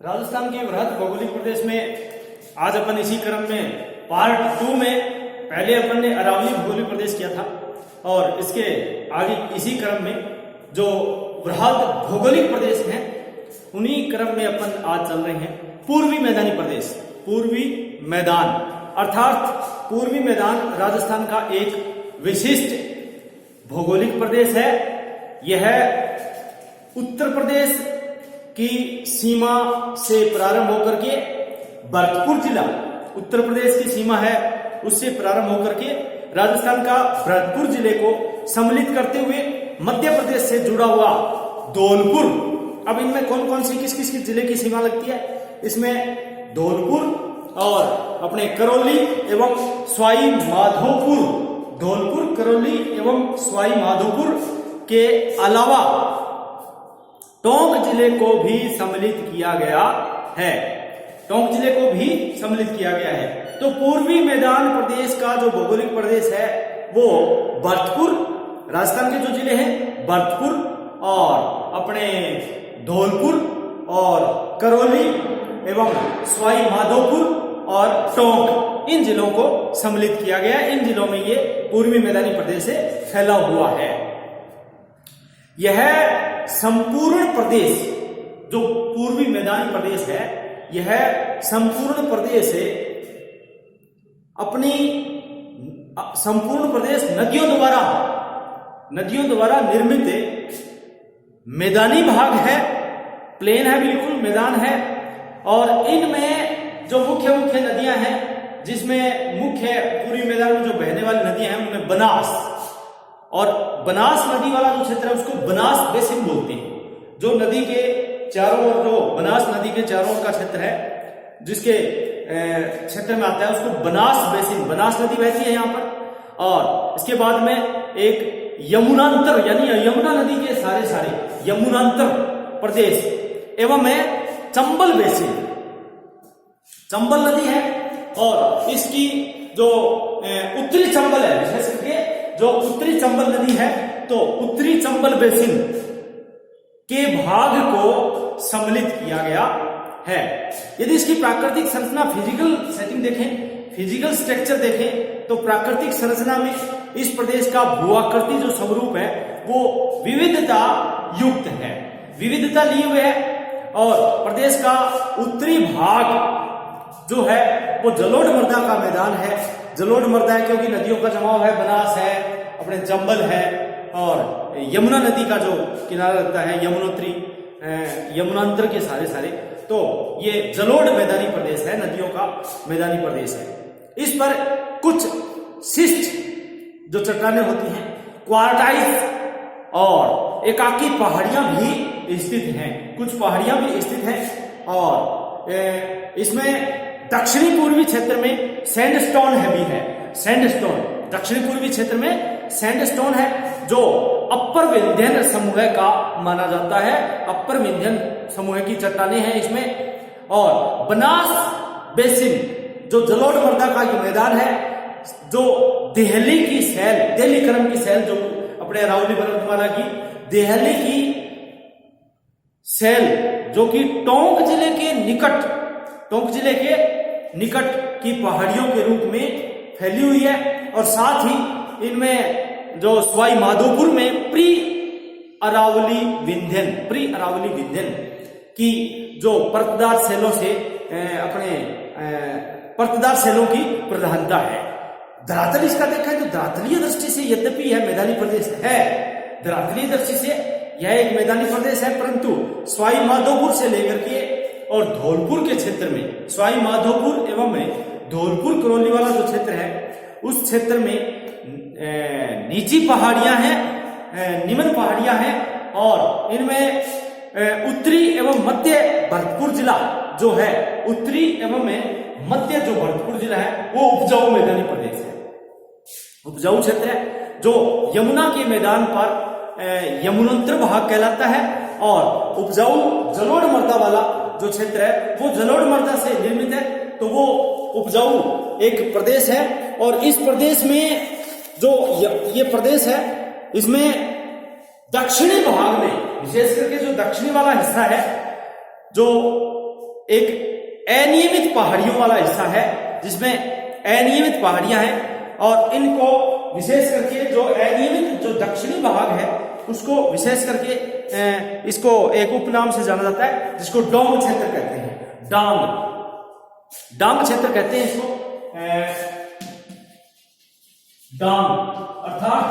राजस्थान के वृहद भौगोलिक प्रदेश में आज अपन इसी क्रम में पार्ट 2 में पहले अपन ने अरावली भौगोलिक प्रदेश किया था और इसके आगे इसी क्रम में जो वृहद भौगोलिक प्रदेश हैं उन्हीं क्रम में अपन आज चल रहे हैं पूर्वी मैदानी प्रदेश। पूर्वी मैदान अर्थात पूर्वी मैदान राजस्थान का एक विशिष्ट भौगोलिक प्रदेश है। यह उत्तर प्रदेश की सीमा से प्रारंभ होकर के भरतपुर जिला, उत्तर प्रदेश की सीमा है उससे प्रारंभ होकर के राजस्थान का भरतपुर जिले को सम्मिलित करते हुए मध्य प्रदेश से जुड़ा हुआ धौलपुर। अब इनमें कौन कौन सी किस किस जिले की सीमा लगती है? इसमें धौलपुर और अपने करौली एवं सवाई माधोपुर, धौलपुर, करौली एवं सवाई माधोपुर के अलावा टोंक जिले को भी सम्मिलित किया गया है। टोंक जिले को भी सम्मिलित किया गया है। तो पूर्वी मैदान प्रदेश का जो भौगोलिक प्रदेश है वो भरतपुर, राजस्थान के जो जिले हैं भरतपुर और अपने धौलपुर और करौली एवं सवाई माधोपुर और टोंक, इन जिलों को सम्मिलित किया गया। इन जिलों में ये पूर्वी मैदानी प्रदेश से फैला हुआ है। यह संपूर्ण प्रदेश जो पूर्वी मैदानी प्रदेश है, यह संपूर्ण प्रदेश है अपनी संपूर्ण प्रदेश नदियों द्वारा निर्मित मैदानी भाग है, प्लेन है, बिल्कुल मैदान है। और इनमें जो मुख्य नदियां हैं, जिसमें मुख्य पूर्वी मैदान में जो बहने वाली नदियां हैं उनमें बनास और बनास नदी वाला जो क्षेत्र है उसको बनास बेसिन बोलते हैं। जो नदी के चारों ओर, जो बनास नदी के चारों ओर का क्षेत्र है जिसके क्षेत्र में आता है उसको बनास बेसिन, बनास नदी बहती है यहाँ पर। और इसके बाद में एक यमुनांतर यानी यमुना नदी के सारे यमुनांतर प्रदेश एवं में चंबल बेसिन, चंबल नदी है। और इसकी जो उत्तरी चंबल है, विशेष करके जो उत्तरी चंबल नदी है, तो उत्तरी चंबल बेसिन के भाग को सम्मिलित किया गया है। यदि इसकी प्राकृतिक संरचना, फिजिकल सेटिंग देखें, फिजिकल स्ट्रक्चर देखें, तो प्राकृतिक संरचना में इस प्रदेश का भूआकृति जो स्वरूप है वो विविधता युक्त है, विविधता लिए हुए है। और प्रदेश का उत्तरी भाग जो है वो जलोढ़ मृदा का मैदान है। जलोढ़ मृदा है क्योंकि नदियों का जमाव है, बनास है, अपने चंबल है और यमुना नदी का जो किनारा लगता है, यमुनोत्री, यमुनांतर के सारे, तो ये जलोढ़ मैदानी प्रदेश है, नदियों का मैदानी प्रदेश है। इस पर कुछ शिष्ट जो चट्टानें होती हैं, क्वार्टाइज और एकाकी पहाड़ियां भी स्थित हैं, कुछ पहाड़ियां भी स्थित हैं। और इसमें दक्षिणी पूर्वी क्षेत्र में सैंडस्टोन है भी है, सैंडस्टोन दक्षिणी पूर्वी क्षेत्र में सैंडस्टोन है जो अपर विंध्यन समूह का माना जाता है। अपर विंध्यन समूह की चट्टानें हैं इसमें। और बनास बेसिन जो जलोढ़ मृदा का ये मैदान है, जो देहली की सेल, देहली क्रम की सेल, जो अपने अरावली पर्वतमाला की देहली की सेल जो कि टोंक जिले के निकट की पहाड़ियों के रूप में फैली हुई है। और साथ ही इनमें जो सवाई माधोपुर में प्री अरावली विंध्यन की जो परतदार सेलों से अपने परतदार सेलों की प्रधानता है। धरातल इसका देखा है तो धरातलीय दृष्टि से यद्यपि यह मैदानी प्रदेश है, धरातलीय दृष्टि से यह एक मैदानी प्रदेश है, परंतु सवाई माधोपुर से लेकर के और धौलपुर के क्षेत्र में, सवाई माधोपुर एवं में धौलपुर करौली वाला जो क्षेत्र है उस क्षेत्र में नीची पहाड़ियां हैं, निम्न पहाड़ियां हैं। और इनमें उत्तरी एवं मध्य भरतपुर जिला जो है, उत्तरी एवं में मध्य जो भरतपुर जिला है वो उपजाऊ मैदानी प्रदेश है, उपजाऊ क्षेत्र है जो यमुना के मैदान पर यमुनोत्तर भाग कहलाता है। और उपजाऊ जलोढ़ मृदा वाला जो क्षेत्र है वो जलोढ़ मृदा से निर्मित है, तो वो उपजाऊ एक प्रदेश है। और इस प्रदेश में जो ये प्रदेश है इसमें दक्षिणी भाग में, विशेष करके जो दक्षिणी वाला हिस्सा है, जो एक अनियमित पहाड़ियों वाला हिस्सा है, जिसमें अनियमित पहाड़ियां हैं और इनको विशेष करके जो अनियमित जो दक्षिणी भाग है उसको विशेष करके इसको एक उपनाम से जाना जाता है, जिसको डोंग क्षेत्र कहते हैं। डांग क्षेत्र कहते हैं इसको, डांग अर्थात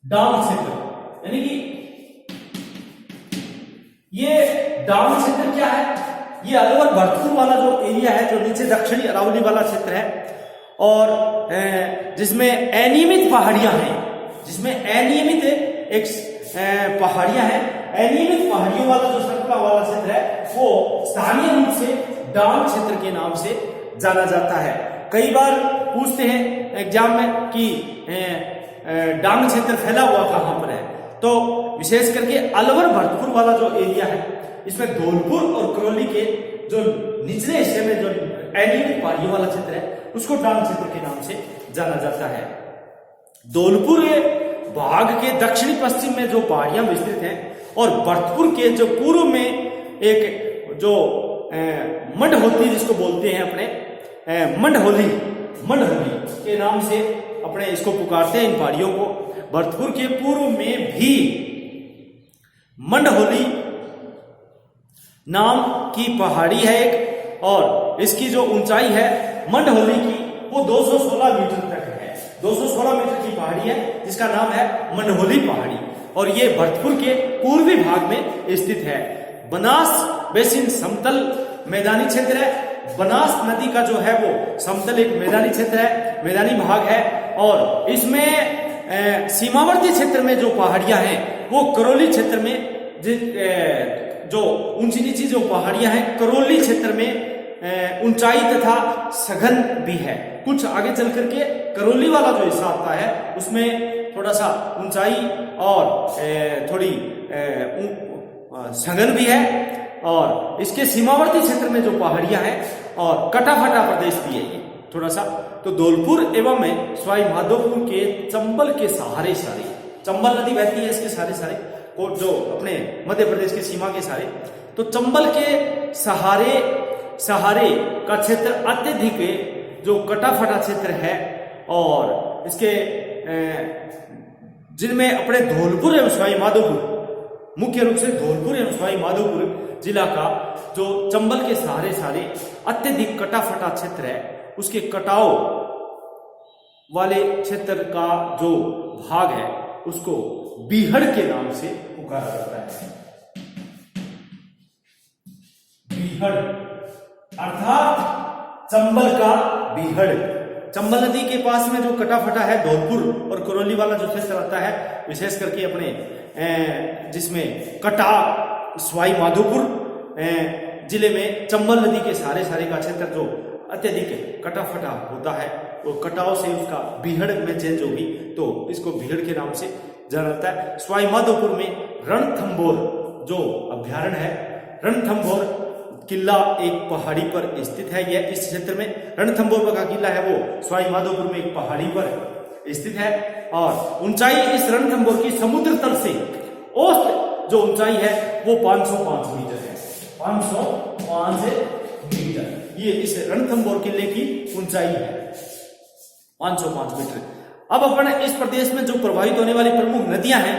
डांग क्षेत्र, यानी कि ये डांग क्षेत्र क्या है, ये अलवर भरतपुर वाला जो एरिया है, जो नीचे दक्षिणी अरावली वाला क्षेत्र है और जिसमें अनियमित पहाड़ियां हैं, जिसमें अनियमित एक पहाड़ियां हैं, अनियमित पहाड़ियों वाला जो श्रृंखला वाला क्षेत्र है वो स्थानीय रूप से डांग क्षेत्र के नाम से जाना जाता है। कई बार पूछते हैं एग्जाम में कि डांग क्षेत्र फैला हुआ कहां पर है, तो विशेष करके अलवर भरतपुर वाला जो एरिया है इसमें धौलपुर और करौली के जो निचले हिस्से में जो अनियमित पहाड़ियों वाला क्षेत्र है उसको डांग क्षेत्र के नाम से जाना जाता है। धौलपुर भाग के दक्षिणी पश्चिम में जो पहाड़ियां विस्तृत हैं और भरतपुर के जो पूर्व में एक जो मंडहोली जिसको बोलते हैं अपने मंडहोली के नाम से अपने इसको पुकारते हैं इन पहाड़ियों को। भरतपुर के पूर्व में भी मंडहोली नाम की पहाड़ी है एक, और इसकी जो ऊंचाई है मंडहोली की वो 216 मीटर तक है। 216 मीटर की पहाड़ी है जिसका नाम है मंडहोली पहाड़ी, और ये भरतपुर के पूर्वी भाग में स्थित है। बनास बेसिन समतल मैदानी क्षेत्र है। बनास नदी का जो है वो समतल एक मैदानी क्षेत्र है, मैदानी भाग है, और इसमें सीमावर्ती क्षेत्र में जो पहाड़ियां हैं वो करौली क्षेत्र में जो ऊंची नीची जो पहाड़ियां हैं करौली क्षेत्र में ऊंचाई तथा सघन भी है। कुछ आगे चल करके करौली वाला जो हिस्सा आता है उसमें थोड़ा सा ऊंचाई और थोड़ी सघन भी है, और इसके सीमावर्ती क्षेत्र में जो पहाड़ियां हैं और कटाफटा प्रदेश भी है ये थोड़ा सा। तो धौलपुर एवं में सवाई माधोपुर के चंबल के सहारे सारे, चंबल नदी बहती है इसके सारे जो अपने मध्य प्रदेश की सीमा के सारे, तो चंबल के सहारे का क्षेत्र अत्यधिक जो कटाफटा क्षेत्र है, और इसके जिनमें अपने धौलपुर एवं सवाई माधोपुर, मुख्य रूप से धौलपुर एवं सवाई माधोपुर जिला का जो चंबल के सहारे अत्यधिक कटाफटा क्षेत्र है, उसके कटाव वाले क्षेत्र का जो भाग है उसको बीहड़ के नाम से पुकारा जाता है। बीहड़ अर्थात चंबल का बीहड़। चंबल नदी के पास में जो कटाफटा है धौलपुर और करौली वाला जो क्षेत्र आता है, विशेष करके अपने जिसमें कटा सवाई माधोपुर जिले में चंबल नदी के सारे का क्षेत्र जो अत्यधिक कटाफटा होता है, वो कटाव से उसका बीहड़ में चेंज होगी तो इसको बीहड़ के नाम से जाना जाता है। सवाई माधोपुर में रणथंभौर जो अभ्यारण्य है, रणथंभौर किला एक पहाड़ी पर स्थित है। यह इस क्षेत्र में रणथंभौर का किला है वो सवाई माधोपुर में एक पहाड़ी पर स्थित है, और ऊंचाई इस रणथंभौर की समुद्र तल से औसत जो ऊंचाई है वो 505 मीटर है। 505 मीटर ये इस रणथंभौर किले की ऊंचाई है, 505 मीटर। अब अपन इस प्रदेश में जो प्रभावित होने वाली प्रमुख नदियां हैं,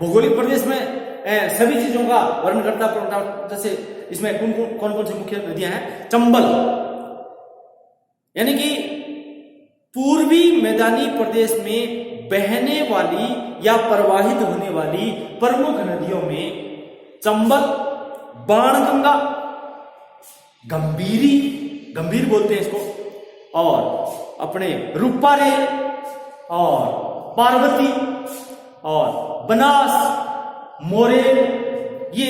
भौगोलिक प्रदेश में सभी चीजों का वर्णन करता, जैसे इसमें कौन सी मुख्य नदियां हैं। चंबल यानी कि पूर्वी मैदानी प्रदेश में बहने वाली या प्रवाहित होने वाली प्रमुख नदियों में चंबल, बाणगंगा, गंभीर बोलते हैं इसको, और अपने रूपारेल और पार्वती और बनास, मोरेल, ये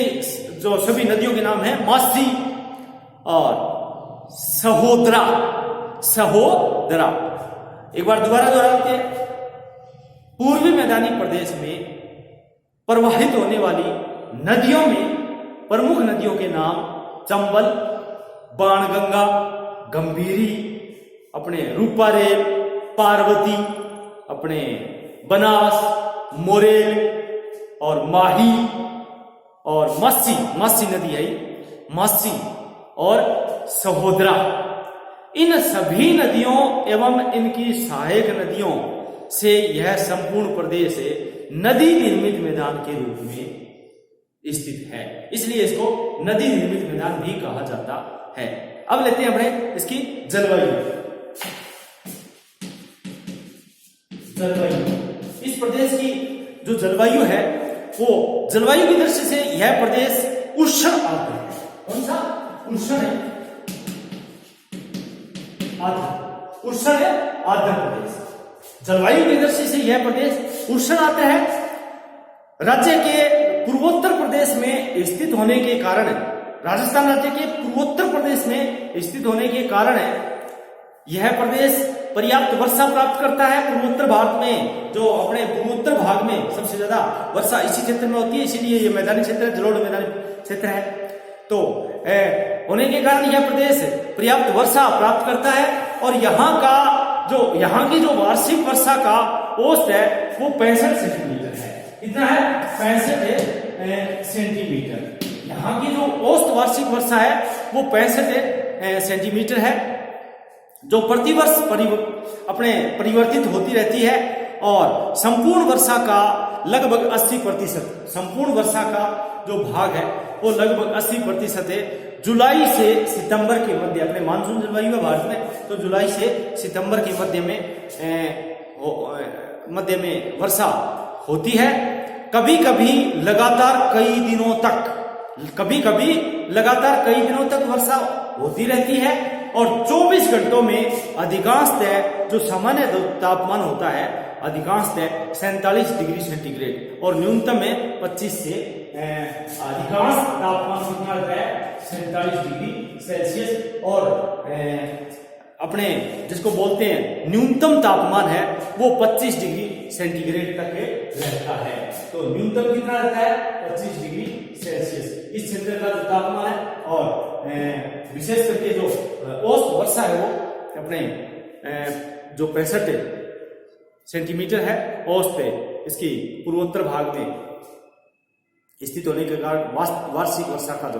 जो सभी नदियों के नाम हैं। मासी और सहोदरा। एक बार दोबारा दोहराते हैं। पूर्वी मैदानी प्रदेश में प्रवाहित होने वाली नदियों में प्रमुख नदियों के नाम चंबल, बाणगंगा, गंभीरी, अपने रूपारेल, पार्वती, अपने बनास, मोरेल और माही और मासी नदी है, मासी और सहोदरा, इन सभी नदियों एवं इनकी सहायक नदियों से यह संपूर्ण प्रदेश नदी निर्मित मैदान के रूप में स्थित है, इसलिए इसको नदी निर्मित मैदान भी कहा जाता है। अब लेते हैं अपने इसकी जलवायु। इस प्रदेश की जो जलवायु है वो जलवायु की दृष्टि से यह प्रदेश उष्ण आर्द्र है। कौन सा? उष्ण है, आर्द्र, उष्ण है आर्द्र प्रदेश। जलवायु की दृष्टि से यह प्रदेश उष्ण आर्द्र है। राज्य के पूर्वोत्तर प्रदेश में स्थित होने के कारण, राजस्थान राज्य के पूर्वोत्तर प्रदेश में स्थित होने के कारण यह प्रदेश पर्याप्त वर्षा प्राप्त करता है। पूर्वोत्तर भारत में, जो अपने पूर्वोत्तर भाग में सबसे ज्यादा वर्षा इसी क्षेत्र में होती है, इसीलिए ये मैदानी क्षेत्र है, जलोढ़ मैदानी क्षेत्र है। तो होने के कारण यह प्रदेश पर्याप्त वर्षा प्राप्त करता है और यहाँ की जो वार्षिक वर्षा का औसत है वो 65 सेंटीमीटर है। कितना है? 65 सेंटीमीटर। यहाँ की जो औसत वार्षिक वर्षा है वो 65 सेंटीमीटर है, जो प्रतिवर्ष परिवर्तित होती रहती है और संपूर्ण वर्षा का लगभग 80%, संपूर्ण वर्षा का जो भाग है वो लगभग 80% है। जुलाई से सितंबर के मध्य, अपने मानसून जलवायु है भारत में, तो जुलाई से सितंबर के मध्य में वर्षा होती है। कभी कभी लगातार कई दिनों तक वर्षा होती रहती है और 24 घंटों में अधिकांशतः जो सामान्य तापमान होता है अधिकांशतः 47 डिग्री सेंटीग्रेड और न्यूनतम में 25 से अधिकांश तापमान कितना रहता है? 47 डिग्री सेल्सियस। और अपने जिसको बोलते हैं न्यूनतम तापमान है वो 25 डिग्री सेंटीग्रेड तक रहता है। तो न्यूनतम कितना रहता है? 25 डिग्री सेल्सियस इस क्षेत्र का जो तापमान है। और विशेष करके जो औसत वर्षा है वो अपने जो 65 सेंटीमीटर है औसत इसकी पूर्वोत्तर भाग में स्थित होने के कारण वार्षिक वर्षा का जो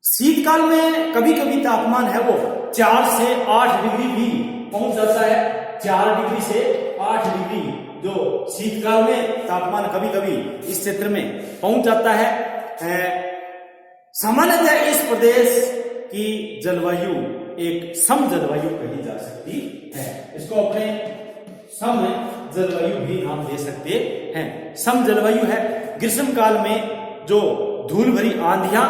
शीतकाल में कभी कभी तापमान है वो 4 से 8 डिग्री भी पहुंच जाता है। 4 डिग्री से 8 डिग्री जो शीतकाल में तापमान कभी कभी इस क्षेत्र में पहुंच जाता है। सामान्यतः इस प्रदेश की जलवायु एक सम जलवायु कही जा सकती है। इसको अपने सम जलवायु भी नाम दे सकते हैं। सम जलवायु है। ग्रीष्म काल में जो धूल भरी आंधियां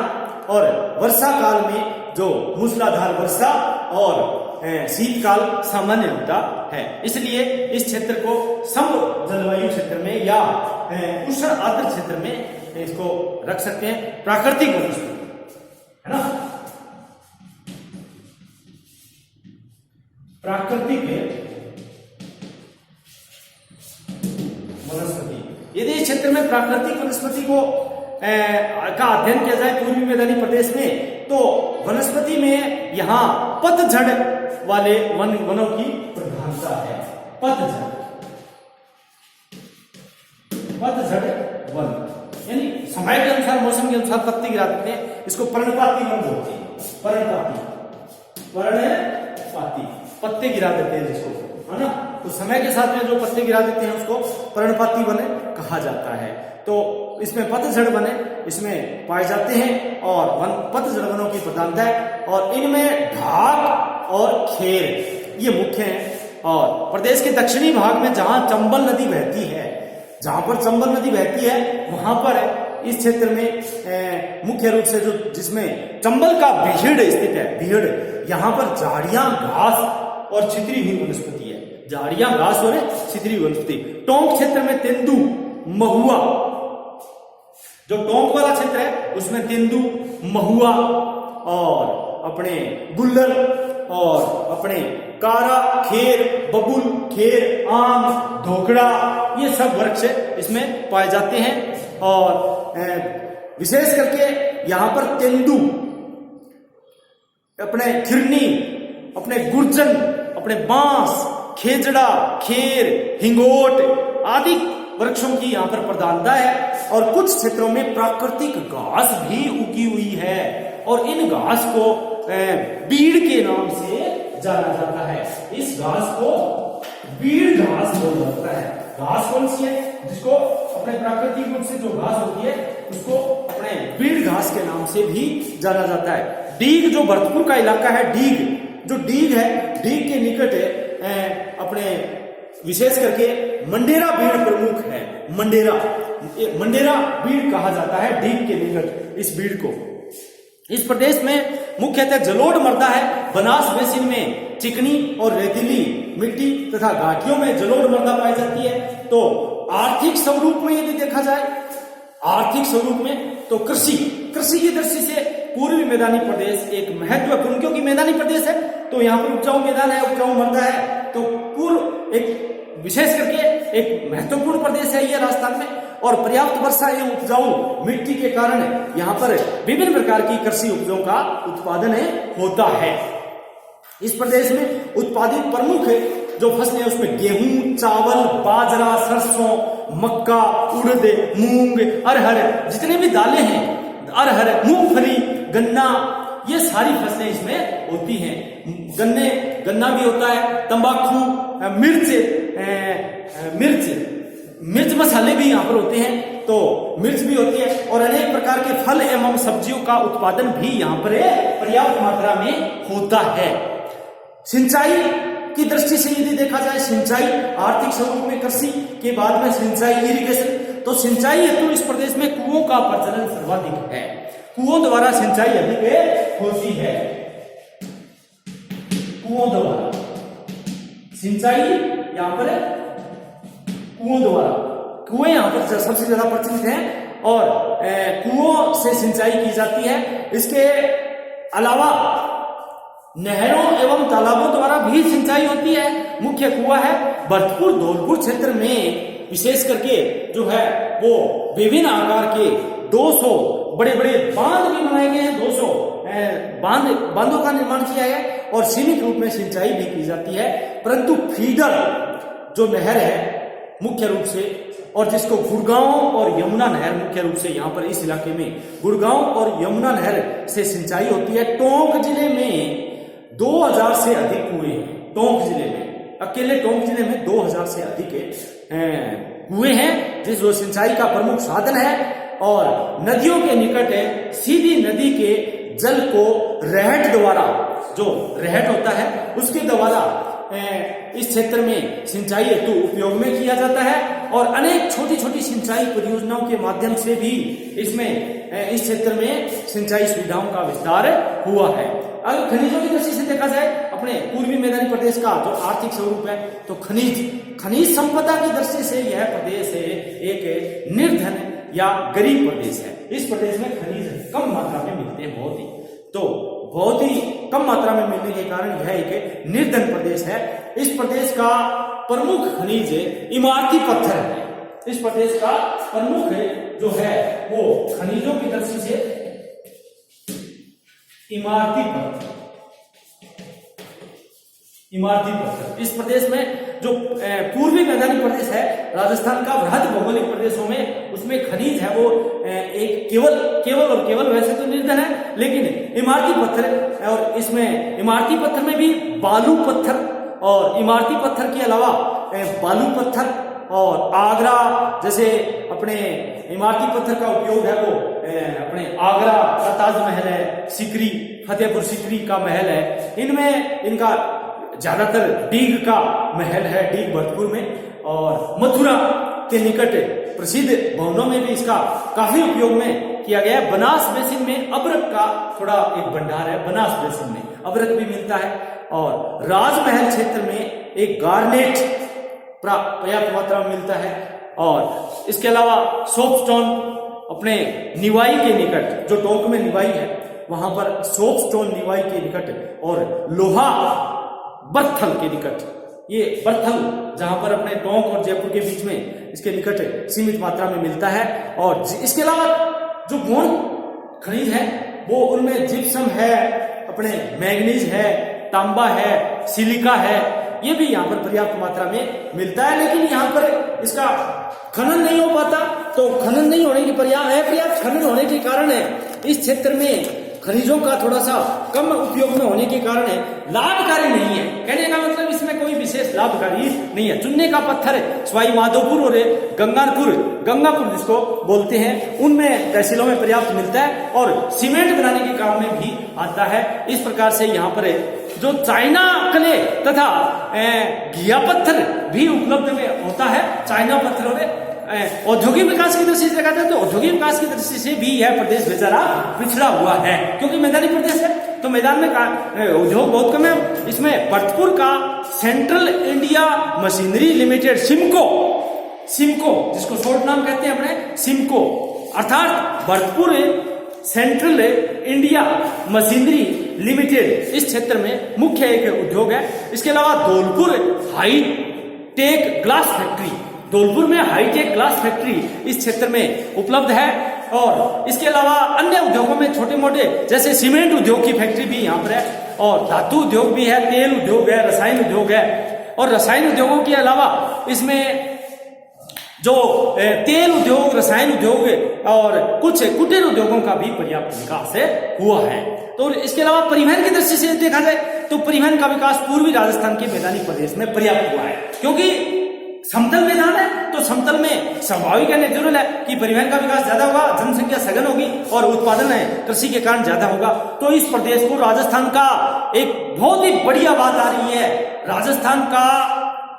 और वर्षा काल में जो मूसलाधार वर्षा और शीतकाल सामान्य होता है, इसलिए इस क्षेत्र को सम जलवायु क्षेत्र में या उष्ण आर्द्र क्षेत्र में इसको रख सकते हैं। प्राकृतिक वनस्पति है ना, प्राकृतिक वनस्पति। यदि इस क्षेत्र में प्राकृतिक वनस्पति को का अध्ययन किया जाए पूर्वी मैदानी प्रदेश में, तो वनस्पति में यहाँ पतझड़ वाले वनों की प्रधानता है। पतझड़ वन यानी समय के अनुसार, मौसम के अनुसार पत्ते गिरा देते हैं, इसको पर्णपाती वन बोलते हैं। पर्णपाती पत्ते गिरा देते हैं जिसको, है ना। तो समय के साथ में जो पत्ते गिरा देते हैं उसको पर्णपाती वन कहा जाता है। तो इसमें पतझड़ वने इसमें पाए जाते हैं और पतझड़ वनों की प्रधानता है और इनमें ढाक और खेर ये मुख्य हैं। और प्रदेश के दक्षिणी भाग में जहां चंबल नदी बहती है, वहां पर इस क्षेत्र में मुख्य रूप से जो जिसमें चंबल का बीहड़ स्थित है, बीहड़, यहाँ पर झाड़ियां, घास और छितरी हुई वनस्पति है। झाड़ियां, घास और छितरी वनस्पति। टोंक क्षेत्र में तेंदू, महुआ, जो टोंक वाला क्षेत्र है उसमें तेंदू, महुआ और अपने गुल्लर और अपने कारा, खेर, बबुल, खेर, आम, ढोकड़ा, ये सब वृक्ष इसमें पाए जाते हैं। और विशेष करके यहाँ पर तेंदू, अपने खिरनी, अपने गुर्जन, अपने बांस, खेजड़ा, खेर, हिंगोट आदि वृक्षों की यहाँ पर प्रधानता है और कुछ क्षेत्रों में प्राकृतिक घास भी उगी हुई है और इन घास को बीड़ के नाम से जाना जाता है। इस घास को बीड़ घास बोला जाता है। घास कौन सी है? जिसको अपने प्राकृतिक रूप से जो घास होती है उसको अपने बीड़ घास के नाम से भी जाना जाता है। डीग जो भरतपुर का इलाका है, डीग जो डीग है, डीग के निकट अपने विशेष करके मंडेरा बीड़ प्रमुख है। मंडेरा बीड़ कहा जाता है डीग के निकट इस बीड़ को। इस प्रदेश में मुख्यतः जलोढ़ मृदा है। बनास बेसिन में चिकनी और रेतीली मिट्टी तथा घाटियों में जलोढ़ मृदा पाई जाती है। तो आर्थिक स्वरूप में यदि देखा जाए, आर्थिक स्वरूप में तो कृषि की दृष्टि से पूर्वी मैदानी प्रदेश एक महत्वपूर्ण, क्योंकि मैदानी प्रदेश है तो यहाँ पर उपजाऊ मैदान है, उपजाऊ मृदा है, तो पूर्व एक विशेष करके एक महत्वपूर्ण प्रदेश है यह राजस्थान में। और पर्याप्त वर्षा एवं उपजाऊ मिट्टी के कारण यहाँ पर विभिन्न प्रकार की कृषि उपजों का उत्पादन होता है। इस प्रदेश में उत्पादित प्रमुख जो फसलें हैं उसमें गेहूं, चावल, बाजरा, सरसों, मक्का, उड़द, मूंग, अरहर, जितने भी दालें हैं, अरहर, मूंगफली, गन्ना, ये सारी फसलें इसमें होती हैं। गन्ना भी होता है, तंबाकू, मिर्च मसाले भी यहाँ पर होते हैं, तो मिर्च भी होती है और अनेक प्रकार के फल एवं सब्जियों का उत्पादन भी यहाँ पर पर्याप्त मात्रा में होता है। सिंचाई की दृष्टि से यदि देखा जाए, सिंचाई आर्थिक स्वरूप में कृषि के बाद में सिंचाई इरिगेशन, तो सिंचाई हेतु इस प्रदेश में कुओं का प्रचलन सर्वाधिक है। कुओं द्वारा सिंचाई अधिक होती है। कुओं द्वारा सिंचाई यहाँ पर कुओं द्वारा, कुएं यहाँ पर सबसे ज्यादा प्रचलित हैं और कुओं से सिंचाई की जाती है। इसके अलावा नहरों एवं तालाबों द्वारा भी सिंचाई होती है। मुख्य कुआं है भरतपुर धौलपुर क्षेत्र में, विशेष करके जो है वो विभिन्न आकार के 200 बड़े बड़े बांध भी बनाए गए हैं। 200 बांधों का निर्माण किया है और सीमित रूप में सिंचाई भी की जाती है। परंतु फीडर जो नहर है मुख्य रूप से, और जिसको गुड़गांव और यमुना नहर मुख्य रूप से यहाँ पर इस इलाके में गुड़गांव और यमुना नहर से सिंचाई होती है। टोंक जिले में 2000 से अधिक कुएं हैं। टोंक जिले में, अकेले टोंक जिले में 2000 से अधिक कुएं हैं जिस सिंचाई का प्रमुख साधन है। और नदियों के निकट है, सीधी नदी के जल को रहट द्वारा, जो रहट होता है उसके द्वारा इस क्षेत्र में सिंचाई हेतु उपयोग में किया जाता है और अनेक छोटी छोटी सिंचाई परियोजनाओं के माध्यम से भी इसमें इस क्षेत्र में सिंचाई सुविधाओं का विस्तार हुआ है। अगर खनिजों की दृष्टि से देखा जाए, अपने पूर्वी मैदानी प्रदेश का जो आर्थिक स्वरूप है, तो खनिज संपदा की दृष्टि से यह प्रदेश एक निर्धन या गरीब प्रदेश है। इस प्रदेश में खनिज कम मात्रा में मिलते हैं, बहुत ही कम मात्रा में मिलने के कारण यह एक निर्धन प्रदेश है। इस प्रदेश का प्रमुख खनिज इमारती पत्थर है। इस प्रदेश का प्रमुख जो है वो खनिजों की दृष्टि से इमारती पत्थर। इस प्रदेश में जो पूर्वी मैदानी प्रदेश है राजस्थान का, वृहद भौगोलिक प्रदेशों में, उसमें खनिज है वो एक केवल वैसे तो निर्धन है, लेकिन इमारती पत्थर, और इसमें इमारती पत्थर में भी बालू पत्थर और इमारती पत्थर के अलावा बालू पत्थर और आगरा, जैसे अपने इमारती पत्थर का उपयोग है वो अपने आगरा का ताजमहल है, सिकरी, फतेहपुर सिकरी का महल है, इनमें इनका ज्यादातर डीग का महल है, डीग भरतपुर में, और मथुरा के निकट प्रसिद्ध भवनों में भी इसका काफी उपयोग में किया गया है। बनास बेसिन में अबरक का थोड़ा एक भंडार है, बनास बेसिन में अबरक भी मिलता है, और राजमहल क्षेत्र में एक गार्नेट पर्याप्त मात्रा में मिलता है। और इसके अलावा सोपस्टोन अपने निवाई के निकट, जो टोंक में निवाई है वहां पर सोपस्टोन निवाई के निकट, और लोहा बर्थल के निकट, ये बर्थल जहां पर अपने टोंक और जयपुर के बीच में इसके निकट सीमित मात्रा में मिलता है। और इसके अलावा जो गौण खनिज है वो उनमें जिप्सम है, अपने मैग्नीज है, तांबा है, सिलिका है, ये भी यहाँ पर पर्याप्त मात्रा में मिलता है, लेकिन यहाँ पर इसका खनन नहीं हो पाता। तो खनन नहीं होने की अपर्याप्त खनन होने के कारण इस क्षेत्र में खनिजों का थोड़ा सा कम उपयोग में होने के कारण लाभकारी नहीं है। कहने का मतलब इसमें कोई विशेष लाभकारी नहीं है। चुनने का पत्थर सवाई माधोपुर और गंगापुर जिसको बोलते हैं, उनमें तहसीलों में पर्याप्त मिलता है और सीमेंट बनाने के काम में भी आता है। इस प्रकार से यहाँ पर जो चाइना क्ले तथा घिया पत्थर भी उपलब्ध में होता है। चाइना पत्थर और औद्योगिक विकास की दृष्टि से देखा जाए तो औद्योगिक विकास की दृष्टि से भी यह प्रदेश बेचारा पिछड़ा हुआ है, क्योंकि मैदानी प्रदेश है तो मैदान में उद्योग बहुत कम है। इसमें भरतपुर का central India machinery limited Simco जिसको शॉर्ट नाम कहते हैं अपने सिमको, अर्थात Bharatpur central India machinery limited इस क्षेत्र में मुख्य एक उद्योग है। इसके अलावा Dholpur hi-tech glass factory, Dholpur में हाईटेक ग्लास फैक्ट्री इस क्षेत्र में उपलब्ध है। और इसके अलावा अन्य उद्योगों में छोटे मोटे जैसे सीमेंट उद्योग की फैक्ट्री भी यहाँ पर है, और धातु उद्योग भी है, तेल उद्योग है, रसायन उद्योग है। और रसायन उद्योगों के अलावा इसमें जो तेल उद्योग, रसायन उद्योग और कुछ कुटीर उद्योगों का भी पर्याप्त विकास हुआ है। तो इसके अलावा परिवहन की दृष्टि से देखा जाए तो परिवहन का विकास पूर्वी राजस्थान के मैदानी प्रदेश में पर्याप्त हुआ है, क्योंकि समतल मैदान है तो समतल में स्वाभाविक है, नेचुरल है कि परिवहन का विकास ज्यादा होगा, जनसंख्या सघन होगी और उत्पादन है कृषि के कारण ज्यादा होगा। तो इस प्रदेश को राजस्थान का एक बहुत ही बढ़िया बात आ रही है, राजस्थान का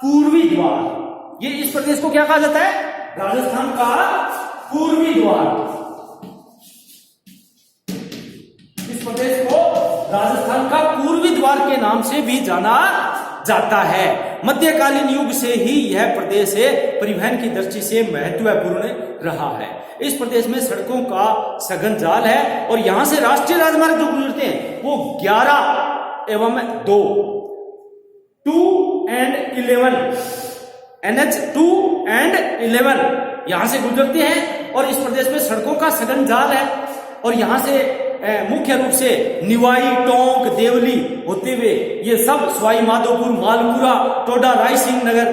पूर्वी द्वार। ये इस प्रदेश को क्या कहा जाता है? राजस्थान का पूर्वी द्वार। इस प्रदेश को राजस्थान का पूर्वी द्वार के नाम से भी जाना जाता है। मध्यकालीन युग से ही यह प्रदेश परिवहन की दृष्टि से महत्वपूर्ण रहा है। इस प्रदेश में सड़कों का सघन जाल है और यहां से राष्ट्रीय राजमार्ग जो गुजरते हैं वो 11 एवं 2 and 11 NH 2 and 11 यहां से गुजरते हैं। और इस प्रदेश में सड़कों का सघन जाल है और यहां से मुख्य रूप से निवाई, टोंक, देवली होते हुए ये सब सवाई माधोपुर, मालपुरा, टोडा रायसिंह नगर,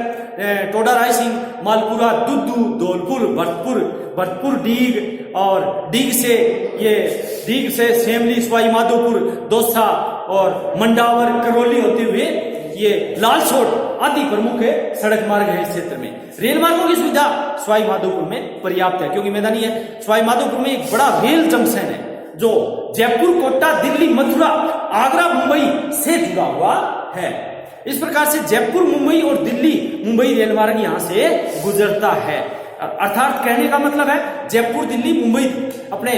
टोडा रायसिंह, मालपुरा, दुद्दू, धौलपुर, भरतपुर डीग और डीग से सेमली, सवाई माधोपुर, दौसा और मंडावर, करौली होते हुए ये लालसोट आदि प्रमुख सड़क मार्ग है। इस क्षेत्र में रेल मार्गों की सुविधा सवाई माधोपुर में पर्याप्त है, क्योंकि मैदानी है। सवाई माधोपुर में एक बड़ा रेल जंक्शन है जो जयपुर, कोटा, दिल्ली, मथुरा, आगरा, मुंबई से जुड़ा हुआ है। इस प्रकार से जयपुर, मुंबई और दिल्ली मुंबई रेल मार्ग यहां से गुजरता है। अर्थात कहने का मतलब है जयपुर, दिल्ली, मुंबई, अपने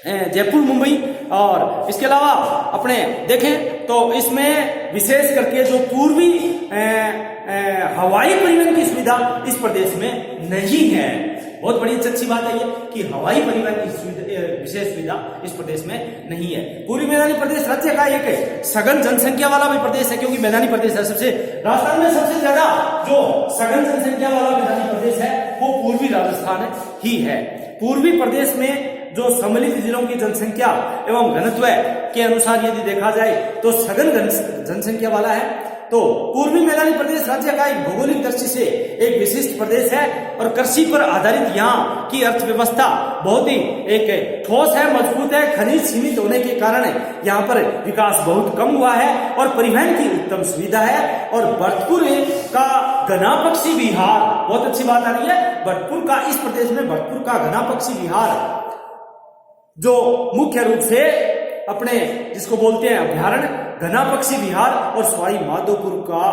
जयपुर, मुंबई और इसके अलावा अपने देखें तो इसमें विशेष करके जो पूर्वी हवाई परिवहन की सुविधा इस प्रदेश में नहीं है। बहुत बड़ी अच्छी बात है ये कि हवाई परिवहन की विशेष सुविधा इस प्रदेश में नहीं है। पूर्वी मैदानी प्रदेश राज्य का एक सघन जनसंख्या वाला भी प्रदेश है, क्योंकि मैदानी प्रदेश है सबसे, राजस्थान में सबसे ज्यादा जो सघन जनसंख्या वाला मैदानी प्रदेश है वो पूर्वी राजस्थान ही है। पूर्वी प्रदेश में जो सम्मिलित जिलों की जनसंख्या एवं घनत्व के अनुसार यदि देखा जाए तो सघन जनसंख्या वाला है। तो पूर्वी मैदानी प्रदेश राज्य का एक भौगोलिक दृष्टि से एक विशिष्ट प्रदेश है और कृषि पर आधारित यहाँ की अर्थव्यवस्था बहुत ही एक ठोस है, मजबूत है। खनिज सीमित होने के कारण यहाँ पर विकास बहुत कम हुआ है और परिवहन की उत्तम सुविधा है। और भरतपुर का घना पक्षी विहार, बहुत अच्छी बात आ रही है, भरतपुर का इस प्रदेश में भरतपुर का घना पक्षी विहार जो मुख्य रूप से अपने जिसको बोलते हैं अभ्यारण्य, घना पक्षी विहार और सवाई माधोपुर का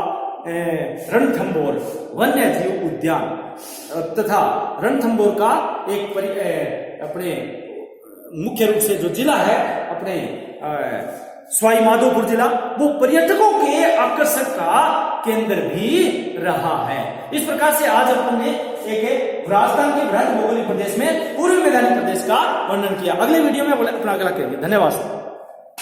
रणथंभौर वन्य जीव उद्यान तथा रणथंभौर का एक अपने मुख्य रूप से जो जिला है अपने सवाई माधोपुर जिला, वो पर्यटकों के आकर्षण का केंद्र भी रहा है। इस प्रकार से आज अपने एक राजस्थान के बृहद भौगोलिक प्रदेश में पूर्वी मैदानी प्रदेश का वर्णन किया। अगले वीडियो में अपना अगला करेंगे। धन्यवाद।